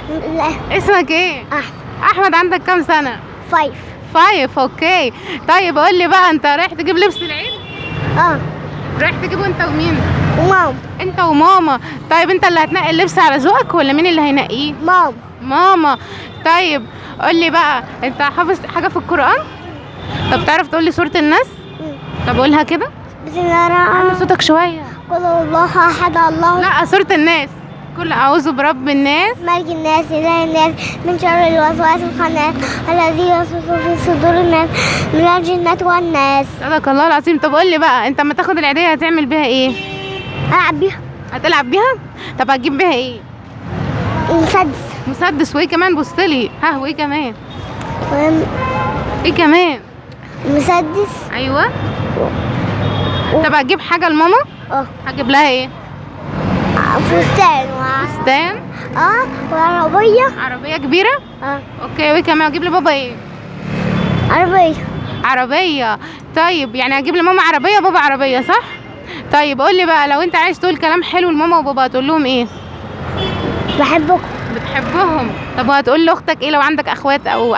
لا. اسمك ايه؟ احمد. احمد، عندك كام سنة؟ 5. 5. اوكي. طيب قول لي بقى، انت رايح تجيب لبس العيد؟ اه. رايح تجيبه انت ومين؟ وماما. انت وماما. طيب انت اللي هتنقي اللبس على ذوقك ولا مين اللي هينقيه؟ ماما. ماما. طيب قول لي بقى، انت حافظ حاجة في القرآن؟ طب تعرف تقول لي سورة الناس؟ طب قولها كده. بسم الله الرحمن علي الرحيم. صوتك شوية. قل هو الله احد الله. لا، سورة الناس. كل اعوذ برب الناس. ملك الناس اله الناس من شر الوسواس الخناس الذي يوسوس في صدور الناس من الجنة والناس. صدق الله العظيم. طب قول لي بقى، انت اما تاخد العيدية هتعمل بيها ايه؟ العب بيها. هتلعب بيها؟ طب هتجيب بيها ايه؟ مسدس. مسدس. وايه كمان؟ بصلي. ها، وايه كمان؟ ايه كمان؟ مسدس. ايوه. طب هتجيب حاجة لماما؟ اه. هتجيب لها ايه؟ فستان فستان. وعربية. عربية كبيرة؟ اه. اوكي. وايه كمان؟ هتجيب لبابا ايه؟ عربية. عربية. طيب يعني هجيب لماما عربية وبابا عربية، صح؟ طيب قول لي بقى، لو انت عايز تقول كلام حلو لماما وبابا هتقول لهم ايه؟ بحبكم. بتحبهم. طب وهتقول لاختك ايه لو عندك اخوات او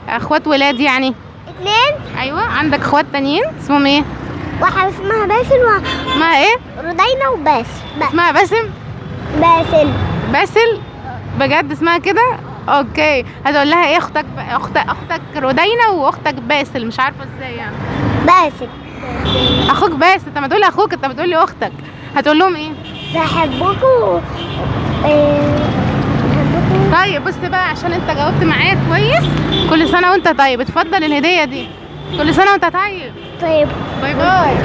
اخوات ولاد يعني؟ 2. ايوه، عندك اخوات تانيين اسمهم ايه؟ واحدة اسمها باسل اسمها ايه؟ ورودينا وباسل. اسمها باسم. باسل. باسل. بجد اسمها كده؟ اوكي. هتقول لها ايه؟ اختك رودينا واختك باسل، مش عارفه ازاي يعني. باسل. اخوك باسل. انت ما تقولي اخوك، انت بتقولي اختك. هتقول لهم ايه؟ بحبكم. بحبكم. طيب بص بقى، عشان انت جاوبت معايا كويس، كل سنه وانت طيب. اتفضل الهديه دي. كل سنه وانت طيب. طيب. باي باي.